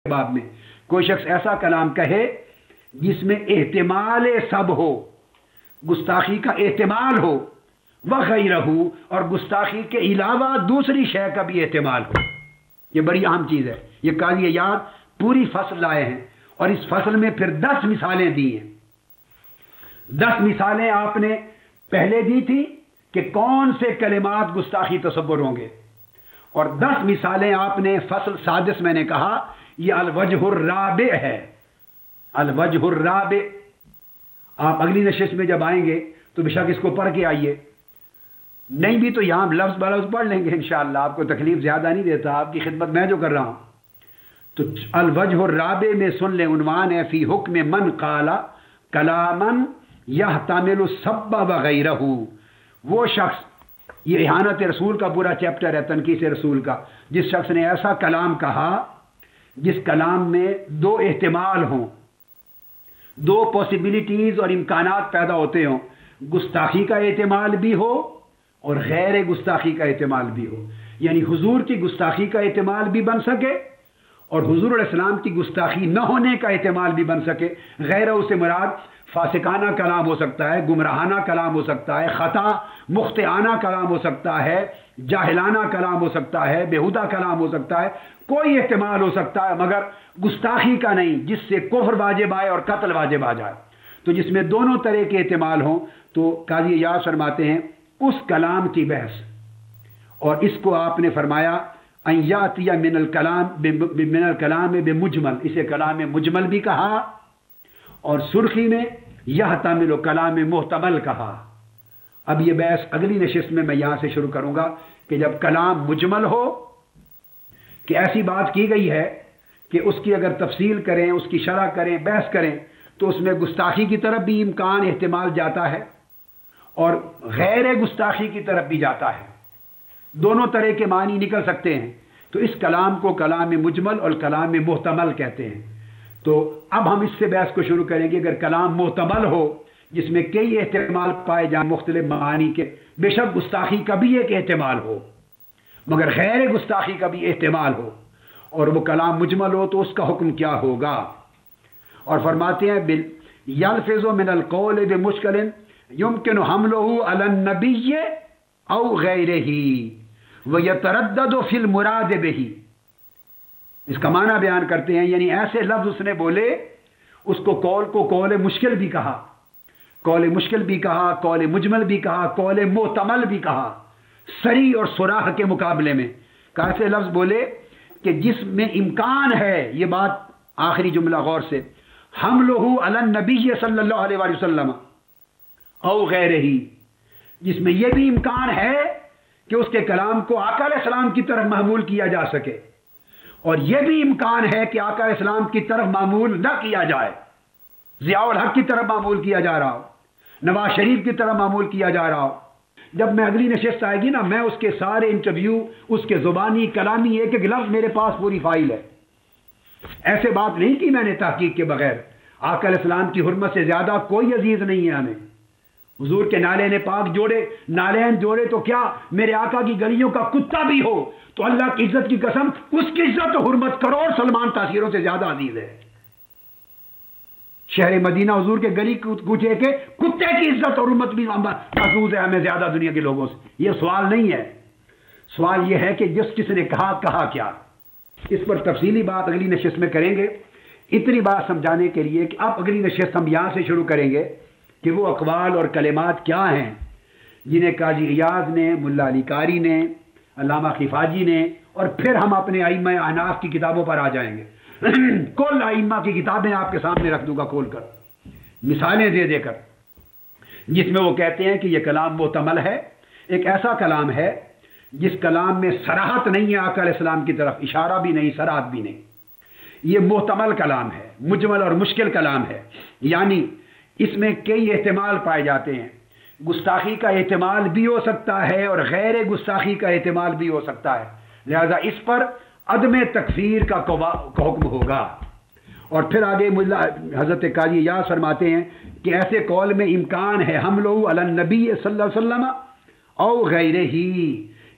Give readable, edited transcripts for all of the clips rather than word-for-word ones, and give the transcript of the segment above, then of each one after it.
باب میں کوئی شخص ایسا کلام کہے جس میں احتمال سب ہو، گستاخی کا احتمال ہو، وغیرہ، اور گستاخی کے علاوہ دوسری شے کا بھی احتمال ہو، یہ بڑی اہم چیز ہے۔ یہ قاضی عیاض پوری فصل لائے ہیں اور اس فصل میں پھر 10 مثالیں دی ہیں۔ 10 مثالیں آپ نے پہلے دی تھی کہ کون سے کلمات گستاخی تصور ہوں گے، اور 10 مثالیں آپ نے فصل سادس میں نے کہا یہ الوجہ الرابع ہے، الوجہ الرابع۔ آپ اگلی نشست میں جب آئیں گے تو بے شک اس کو پڑھ کے آئیے، نہیں بھی تو یہاں لفظ بلفظ پڑھ لیں گے انشاءاللہ، آپ کو تکلیف زیادہ نہیں دیتا، آپ کی خدمت میں جو کر رہا ہوں۔ تو الوجہ الرابع میں سن لیں، عنوان ہے فی حکم من قال کلاما یحتمل السب وغیرہ، وہ شخص، یہ احانت رسول کا پورا چیپٹر ہے تنقیص رسول کا، جس شخص نے ایسا کلام کہا جس کلام میں 2 احتمال ہوں، 2 پاسبلٹیز اور امکانات پیدا ہوتے ہوں، گستاخی کا احتمال بھی ہو اور غیر گستاخی کا احتمال بھی ہو، یعنی حضور کی گستاخی کا احتمال بھی بن سکے اور حضور علیہ السلام کی گستاخی نہ ہونے کا احتمال بھی بن سکے۔ غیر اسے مراد فاسقانہ کلام ہو سکتا ہے، گمراہانہ کلام ہو سکتا ہے، خطا مخطئانہ کلام ہو سکتا ہے، جاہلانہ کلام ہو سکتا ہے، بےہودہ کلام ہو سکتا ہے، کوئی احتمال ہو سکتا ہے مگر گستاخی کا نہیں جس سے کفر واجب آئے اور قتل واجب آ جائے۔ تو جس میں دونوں طرح کے احتمال ہوں تو قاضی عیاض فرماتے ہیں اس کلام کی بحث، اور اس کو آپ نے فرمایا ان یاتی من الکلام بمجمل، اسے کلام مجمل بھی کہا، اور سرخی میں یحتمل کلام محتمل کہا۔ اب یہ بحث اگلی نشست میں یہاں سے شروع کروں گا کہ جب کلام مجمل ہو کہ ایسی بات کی گئی ہے کہ اس کی اگر تفصیل کریں، اس کی شرح کریں، بحث کریں تو اس میں گستاخی کی طرف بھی امکان احتمال جاتا ہے اور غیر گستاخی کی طرف بھی جاتا ہے، دونوں طرح کے معنی نکل سکتے ہیں۔ تو اس کلام کو کلام مجمل اور کلام محتمل کہتے ہیں۔ تو اب ہم اس سے بحث کو شروع کریں گے، اگر کلام محتمل ہو جس میں کئی احتمال پائے جائیں مختلف معانی کے، بے شک گستاخی کا بھی ایک احتمال ہو مگر غیر گستاخی کا بھی احتمال ہو، اور وہ کلام مجمل ہو تو اس کا حکم کیا ہوگا۔ اور فرماتے ہیں یلفظ من القول بمشکل یمکن حملہ علی النبی او غیرہ ویتردد فی المراد بہ، اس کا معنی بیان کرتے ہیں، یعنی ایسے لفظ اس نے بولے، اس کو قول مشکل بھی کہا، قول مشکل بھی کہا، قول مجمل بھی کہا، قول محتمل بھی کہا، صریح اور صراح کے مقابلے میں ایسے لفظ بولے کہ جس میں امکان ہے، یہ بات آخری جملہ غور سے، حملہ علی النبی صلی اللہ علیہ وآلہ وسلم او غیرہ، جس میں یہ بھی امکان ہے کہ اس کے کلام کو آقا علیہ السلام کی طرف محمول کیا جا سکے، اور یہ بھی امکان ہے کہ آقا علیہ السلام کی طرف معمول نہ کیا جائے، ضیاء الحق کی طرف معمول کیا جا رہا ہو، نواز شریف کی طرف معمول کیا جا رہا ہو۔ جب میں اگلی نشست آئے گی نا، میں اس کے سارے انٹرویو، اس کے زبانی کلامی ایک ایک لفظ میرے پاس پوری فائل ہے۔ ایسے بات نہیں کی میں نے تحقیق کے بغیر، آقا علیہ السلام کی حرمت سے زیادہ کوئی عزیز نہیں ہے ہمیں۔ حضور کے نالین پاک جوڑے، نالین جوڑے تو کیا، میرے آقا کی گلیوں کا کتا بھی ہو تو اللہ کی عزت کی قسم اس کی عزت و حرمت کروڑ سلمان تاثیروں سے زیادہ عزیز ہے۔ شہر مدینہ حضور کے گلی کوچے کے کتے کی عزت اور حرمت بھی محفوظ ہے ہمیں زیادہ دنیا کے لوگوں سے۔ یہ سوال نہیں ہے، سوال یہ ہے کہ جس کس نے کہا کیا۔ اس پر تفصیلی بات اگلی نشست میں کریں گے۔ اتنی بات سمجھانے کے لیے کہ اب اگلی نشست ہم یہاں سے شروع کریں گے کہ وہ اقوال اور کلمات کیا ہیں جنہیں قاضی عیاض نے، ملا علی قاری نے، علامہ خفاجی نے، اور پھر ہم اپنے ائمہ احناف کی کتابوں پر آ جائیں گے۔ کل ائمہ کی کتابیں آپ کے سامنے رکھ دوں گا کھول کر، مثالیں دے دے کر، جس میں وہ کہتے ہیں کہ یہ کلام محتمل ہے، ایک ایسا کلام ہے جس کلام میں صراحت نہیں ہے آقا علیہ السلام کی طرف، اشارہ بھی نہیں، صراحت بھی نہیں، یہ محتمل کلام ہے، مجمل اور مشکل کلام ہے، یعنی اس میں کئی احتمال پائے جاتے ہیں، گستاخی کا احتمال بھی ہو سکتا ہے اور غیر گستاخی کا احتمال بھی ہو سکتا ہے، لہذا اس پر عدم تکفیر کا حکم ہوگا۔ اور پھر آگے حضرت قاضی عیاض فرماتے ہیں کہ ایسے قول میں امکان ہے حملہ علی النبی صلی اللہ علیہ وسلم او غیرہ،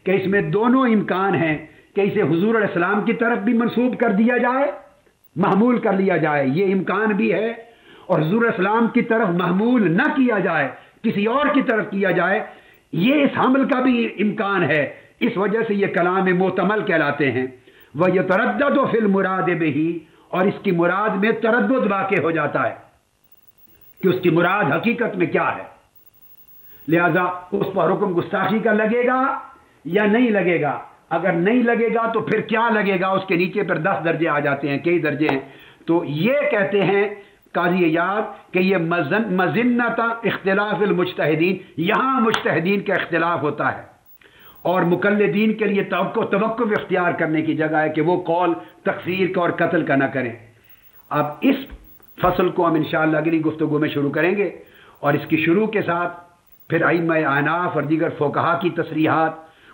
کہ اس میں دونوں امکان ہیں کہ اسے حضور علیہ السلام کی طرف بھی منسوب کر دیا جائے محمول کر لیا جائے، یہ امکان بھی ہے، اور حضور اسلام کی طرف محمول نہ کیا جائے، کسی اور کی طرف کیا جائے، یہ اس حمل کا بھی امکان ہے۔ اس وجہ سے یہ کلام محتمل کہلاتے ہیں۔ وَيَتَرَدَّدُ فِي الْمُرَادِ بِهِ، اور اس کی مراد میں تردد واقع ہو جاتا ہے کہ اس کی مراد حقیقت میں کیا ہے، لہذا اس پر حکم گستاخی کا لگے گا یا نہیں لگے گا۔ اگر نہیں لگے گا تو پھر کیا لگے گا؟ اس کے نیچے پھر 10 درجے آ جاتے ہیں، کئی درجے ہیں۔ تو یہ کہتے ہیں قاضی ایاز کہ یہ مظنۃ اختلاف المجتہدین، یہاں مجتہدین کا اختلاف ہوتا ہے، اور مقلدین کے لیے توقف اختیار کرنے کی جگہ ہے کہ وہ قول تکفیر کا اور قتل کا نہ کریں۔ اب اس فصل کو ہم انشاءاللہ اگلی گفتگو میں شروع کریں گے، اور اس کی شروع کے ساتھ پھر ائمہ احناف اور دیگر فقہا کی تصریحات،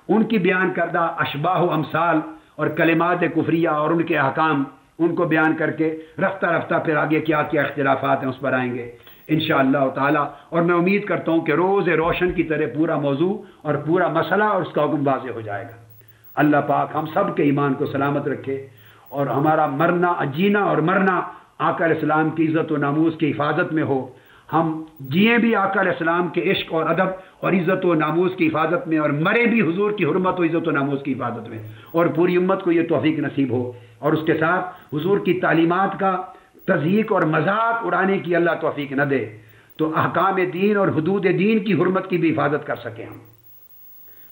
ان کی بیان کردہ اشباہ و امثال اور کلمات کفریہ اور ان کے احکام، ان کو بیان کر کے رفتہ رفتہ پھر آگے کیا کیا اختلافات ہیں اس پر آئیں گے انشاءاللہ تعالی۔ اور میں امید کرتا ہوں کہ روز روشن کی طرح پورا موضوع اور پورا مسئلہ اور اس کا حکم واضح ہو جائے گا۔ اللہ پاک ہم سب کے ایمان کو سلامت رکھے، اور ہمارا مرنا، جینا اور مرنا آقا علیہ السلام کی عزت و ناموس کی حفاظت میں ہو۔ ہم جئیں بھی آقا علیہ السلام کے عشق اور ادب اور عزت و ناموس کی حفاظت میں، اور مرے بھی حضور کی حرمت و عزت و ناموس کی حفاظت میں، اور پوری امت کو یہ توفیق نصیب ہو، اور اس کے ساتھ حضور کی تعلیمات کا تضحیک اور مذاق اڑانے کی اللہ توفیق نہ دے، تو احکام دین اور حدود دین کی حرمت کی بھی حفاظت کر سکیں ہم۔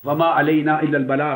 وما علینا الا البلاغ۔